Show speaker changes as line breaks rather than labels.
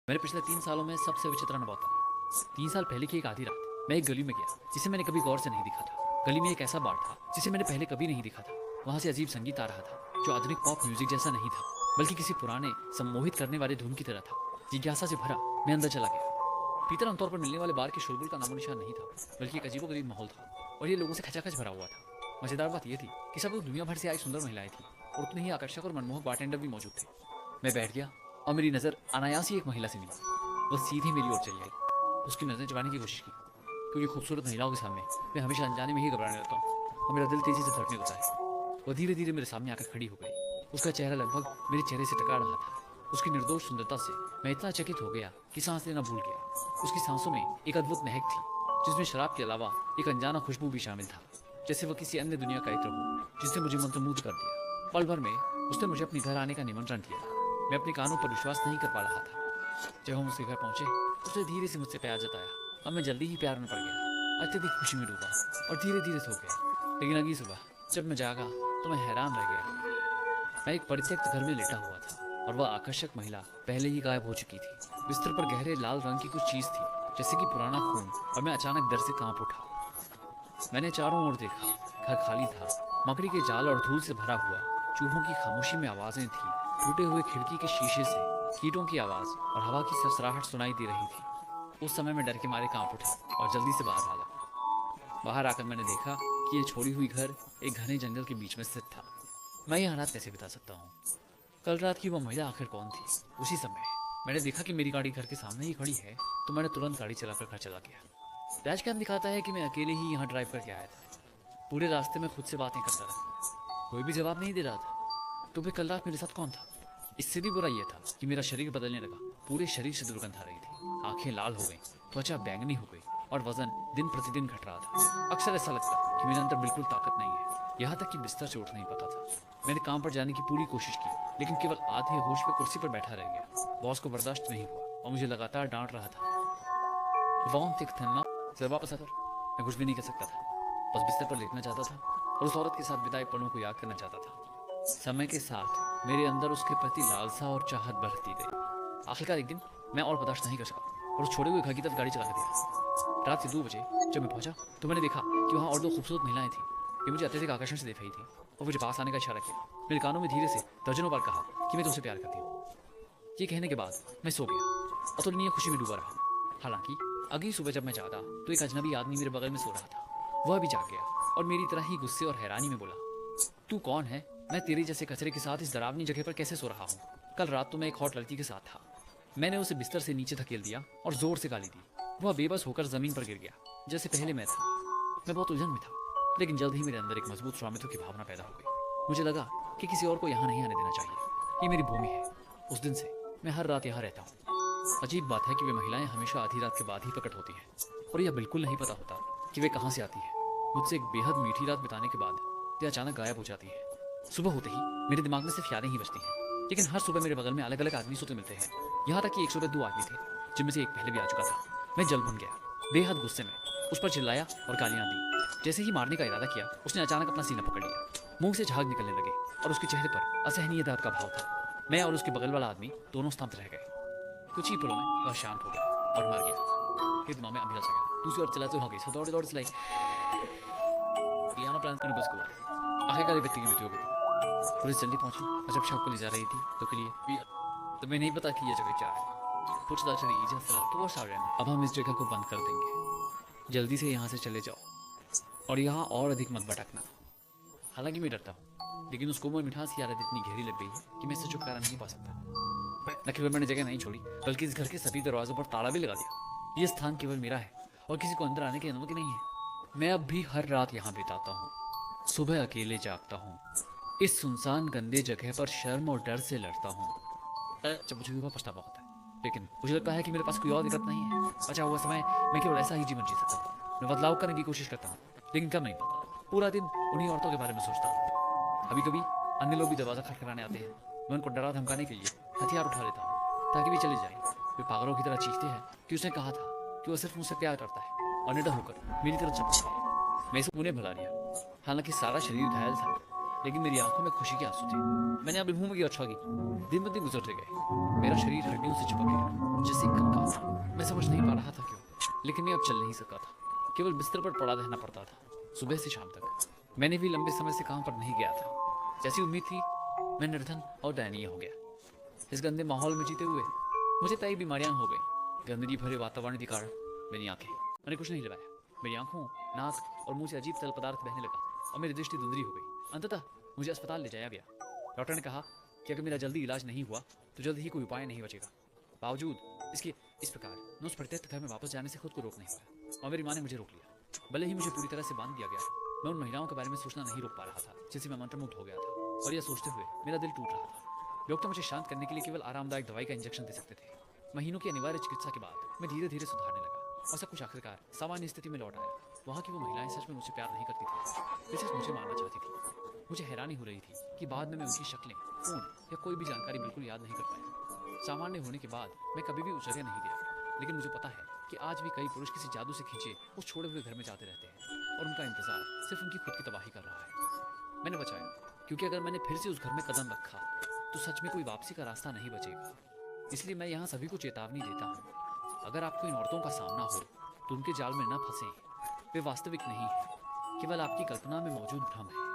मैंने पिछले 3 सालों में सबसे विचित्र अनुभव था। 3 साल पहले की एक आधी रात मैं एक गली में गया जिसे मैंने कभी गौर से नहीं देखा था। गली में एक ऐसा बार था जिसे मैंने पहले कभी नहीं देखा था। वहां से अजीब संगीत आ रहा था जो आधुनिक पॉप म्यूजिक जैसा नहीं था, बल्कि किसी पुराने सम्मोहित करने वाले धुन की तरह था। जिज्ञासा से भरा मैं अंदर चला गया। भीतर आमतौर पर मिलने वाले बार के शोरगुल का नामो निशान नहीं था, बल्कि एक अजीबोगरीब माहौल था और ये लोगों से खचाखच भरा हुआ था। मजेदार बात यह थी कि सब लोग दुनिया भर से आई सुंदर महिलाएं थी और उतने ही आकर्षक और मनमोहक बारटेंडर भी मौजूद थे। मैं बैठ गया और मेरी नज़र अनायास ही एक महिला से मिली। वो सीधी मेरी ओर चली आई। उसकी नज़रें चुराने की कोशिश की, क्योंकि खूबसूरत महिलाओं के सामने मैं हमेशा अनजाने में ही घबराने लगता हूँ और मेरा दिल तेजी से धड़कने लगता है। वो धीरे धीरे मेरे सामने आकर खड़ी हो गई। उसका चेहरा लगभग मेरे चेहरे से टकरा रहा था। उसकी निर्दोष सुंदरता से मैं इतना चकित हो गया कि सांस लेना भूल गया। उसकी सांसों में एक अद्भुत महक थी, जिसमें शराब के अलावा एक अनजाना खुशबू भी शामिल था, जैसे वो किसी अन्य दुनिया का इत्र हो जिसने मुझे मंत्रमुग्ध कर दिया। पल भर में उसने मुझे अपने घर आने का निमंत्रण दिया। मैं अपने कानों पर विश्वास नहीं कर पा रहा था। जब हम उसके घर पहुंचे, उसने धीरे से मुझसे प्यार जताया और मैं जल्दी ही प्यार में पड़ गया। अत्यधिक खुशी में डूबा और धीरे धीरे सो गया। लेकिन अगली सुबह जब मैं जागा तो मैं हैरान रह गया। मैं एक परित्यक्त घर में लेटा हुआ था और वह आकर्षक महिला पहले ही गायब हो चुकी थी। बिस्तर पर गहरे लाल रंग की कुछ चीज थी, जैसे कि पुराना खून, और मैं अचानक डर से कांप उठा। मैंने चारों ओर देखा। घर खाली था, मकड़ी के जाल और धूल से भरा हुआ। चूहों की खामोशी में आवाजें थी, टूटे हुए खिड़की के शीशे से कीटों की आवाज और हवा की सरसराहट सुनाई दे रही थी। उस समय मैं डर के मारे कांप उठा और जल्दी से बाहर भागा। बाहर आकर मैंने देखा कि ये छोड़ी हुई घर एक घने जंगल के बीच में स्थित था। मैं यहाँ रात कैसे बिता सकता हूँ? कल रात की वो महिला आखिर कौन थी? उसी समय मैंने देखा कि मेरी गाड़ी घर के सामने ही खड़ी है, तो मैंने तुरंत गाड़ी चलाकर घर चला गया। डैश कैम दिखाता है कि मैं अकेले ही यहाँ ड्राइव करके आया था। पूरे रास्ते में खुद से बातें करता रहा। कोई भी जवाब नहीं दे रहा था। तो फिर कल रात मेरे साथ कौन था? इससे भी बुरा यह था कि मेरा शरीर बदलने लगा। पूरे शरीर से दुर्गंध आ रही थी, आंखें लाल हो गई, त्वचा बैंगनी हो गई और वजन दिन प्रतिदिन घट रहा था। अक्सर ऐसा लगता कि मेरे अंदर बिल्कुल ताकत नहीं है, यहाँ तक कि बिस्तर से उठ नहीं पाता था। मैंने काम पर जाने की पूरी कोशिश की, लेकिन केवल आधे होश पे कुर्सी पर बैठा रह गया। बॉस को बर्दाश्त नहीं हुआ और मुझे लगातार डांट रहा था। सर वापस आकर मैं कुछ भी नहीं कर सकता था, बस बिस्तर पर लेटना चाहता था और उस औरत के साथ बिताए पलों को याद करना चाहता था। समय के साथ मेरे अंदर उसके प्रति लालसा और चाहत बढ़ती गई। आखिरकार एक दिन मैं और बर्दाश्त नहीं कर सका और उस छोड़े हुए घर की तरफ गाड़ी चला दिया। रात के 2 बजे जब मैं पहुंचा तो मैंने देखा कि वहाँ और 2 खूबसूरत महिलाएं थीं। ये मुझे अत्यधिक आकर्षण से देख रही थी और मुझे पास आने का इशारा किया। मेरे कानों में धीरे से दर्जनों बार कहा कि मैं तुमसे प्यार करती हूँ। ये कहने के बाद मैं सो गया, अतुलनीय खुशी में डूबा रहा। हालांकि अगली सुबह जब मैं जागा तो एक अजनबी आदमी मेरे बगल में सो रहा था। वह भी जाग गया और मेरी तरह ही गुस्से और हैरानी में बोला, तू कौन है? मैं तेरे जैसे कचरे के साथ इस डरावनी जगह पर कैसे सो रहा हूँ? कल रात तो मैं एक हॉट लड़की के साथ था। मैंने उसे बिस्तर से नीचे धकेल दिया और जोर से गाली दी। वह बेबस होकर जमीन पर गिर गया जैसे पहले मैं था। मैं बहुत उलझन में था, लेकिन जल्द ही मेरे अंदर एक मजबूत स्वामित्व की भावना पैदा हो गई। मुझे लगा कि किसी और को यहाँ नहीं आने देना चाहिए। ये मेरी भूमि है। उस दिन से मैं हर रात यहाँ रहता हूँ। अजीब बात है कि वे महिलाएं हमेशा आधी रात के बाद ही प्रकट होती हैं और यह बिल्कुल नहीं पता होता कि वे कहाँ से आती हैं। मुझसे एक बेहद मीठी रात बिताने के बाद वे अचानक गायब हो जाती हैं। सुबह होते ही मेरे दिमाग में सिर्फ यादें ही बचती हैं, लेकिन हर सुबह मेरे बगल में अलग अलग आदमी सोते मिलते हैं। यहाँ तक कि एक सुबह 2 आदमी थे, जिनमें से एक पहले भी आ चुका था। मैं जल भुन गया। बेहद गुस्से में उस पर चिल्लाया और गालियाँ दी। जैसे ही मारने का इरादा किया, उसने अचानक अपना सीना पकड़ लिया। मुंह से झाग निकलने लगे और उसके चेहरे पर असहनीय दर्द का भाव था। मैं और उसके बगल वाला आदमी दोनों स्तब्ध रह गए। कुछ ही पलों में वह शांत हो गया और मर गया। फिर दिमाग में अंधेरा छा गया। दूसरी ओर चलाते हो गई, दौड़े दौड़े चलाई पियानो प्लान करने बस को आखिरकार व्यक्ति की मृत्यु हो गई। पुलिस जल्दी पहुंची और जब शव को ले जा रही थी तो के लिए तुम्हें नहीं पता कि यह जगह क्या है। पूछताछ रही। अब हम इस जगह को बंद कर देंगे। जल्दी से यहाँ से चले जाओ और यहाँ और अधिक मत भटकना। हालांकि मैं डरता हूँ, लेकिन उसको वो मिठास की आदत इतनी गहरी लग गई है कि मैं इससे छुटकारा नहीं पा सकता। न केवल मैंने जगह नहीं छोड़ी, बल्कि इस घर के सभी दरवाजों पर ताला भी लगा दिया। ये स्थान केवल मेरा है और किसी को अंदर आने की अनुमति नहीं है। मैं अब भी हर रात यहाँ बिताता हूँ, सुबह अकेले जागता हूँ, इस सुनसान गंदे जगह पर शर्म और डर से लड़ता हूँ। जब मुझे भी पछतावा होता है, लेकिन मुझे लगता है कि मेरे पास कोई और विकल्प नहीं है। बचा हुआ समय मैं केवल ऐसा ही जीवन जी सकता हूँ। मैं बदलाव करने की कोशिश करता हूँ, लेकिन कम नहीं पाता। पूरा दिन उन्हीं औरतों के बारे में सोचता हूँ। कभी कभी अन्य लोग भी दरवाजा खटखटाने आते हैं। मैं उनको डरा धमकाने के लिए हथियार उठा लेता हूँ ताकि वे चले जाएं। वे पागलों की तरह चीखते हैं कि उसने कहा था कि वह सिर्फ मुझसे प्यार करता है और निडर होकर मेरी तरफ चपकता है। मैं इसे उन्हें भुला लिया। हालांकि सारा शरीर घायल था, लेकिन मेरी आंखों में खुशी के आंसू थे। मैंने अपने मुंह में की अच्छा की। दिन ब दिन गुजरते गए, मेरा शरीर हड्डियों से चिपक गया जैसे एक कंकाल। मैं समझ नहीं पा रहा था क्यों, लेकिन मैं अब चल नहीं सकता था। केवल बिस्तर पर पड़ा रहना पड़ता था, सुबह से शाम तक। मैंने भी लंबे समय से काम पर नहीं गया था। जैसी उम्मीद थी, मैं निर्धन और दयनीय हो गया। इस गंदे माहौल में जीते हुए मुझे कई बीमारियां हो गई। गंदगी भरे वातावरण के कारण मेरी आंखें, मैंने कुछ नहीं लगाया, मेरी आंखों, नाक और मुंह से अजीब तरल पदार्थ बहने लगा और मेरी दृष्टि धुंधली हो गई। अंततः मुझे अस्पताल ले जाया गया। डॉक्टर ने कहा कि अगर मेरा जल्दी इलाज नहीं हुआ तो जल्द ही कोई उपाय नहीं बचेगा। बावजूद इसके इस प्रकार मैं उस प्रत्येक घर में वापस जाने से खुद को रोक नहीं पाया और मेरी माँ ने मुझे रोक लिया। भले ही मुझे पूरी तरह से बांध दिया गया, मैं उन महिलाओं के बारे में सोचना नहीं रोक पा रहा था जिससे मैं मंत्रमुग्ध हो गया था, और यह सोचते हुए मेरा दिल टूट रहा था। डॉक्टर मुझे शांत करने के लिए केवल आरामदायक दवाई का इंजेक्शन दे सकते थे। महीनों की अनिवार्य चिकित्सा के बाद मैं धीरे धीरे सुधारने लगा और सब कुछ आखिरकार सामान्य स्थिति में लौट आया। वहाँ की वो महिलाएं सच में मुझसे प्यार नहीं करती थी, वे सिर्फ मुझे मारना चाहती थी। मुझे हैरानी हो रही थी कि बाद में मैं उनकी शक्लें, फोन या कोई भी जानकारी बिल्कुल याद नहीं कर पाया। सामान्य होने के बाद मैं कभी भी उस जगह नहीं गया, लेकिन मुझे पता है कि आज भी कई पुरुष किसी जादू से खींचे उस छोड़े हुए घर में जाते रहते हैं और उनका इंतजार सिर्फ उनकी खुद की तबाही कर रहा है। मैंने बचाया, क्योंकि अगर मैंने फिर से उस घर में कदम रखा तो सच में कोई वापसी का रास्ता नहीं बचेगा। इसलिए मैं यहाँ सभी को चेतावनी देता हूँ, अगर आपको इन औरतों का सामना हो तो उनके जाल में न फंसें। वे वास्तविक नहीं है, केवल आपकी कल्पना में मौजूद भ्रम है।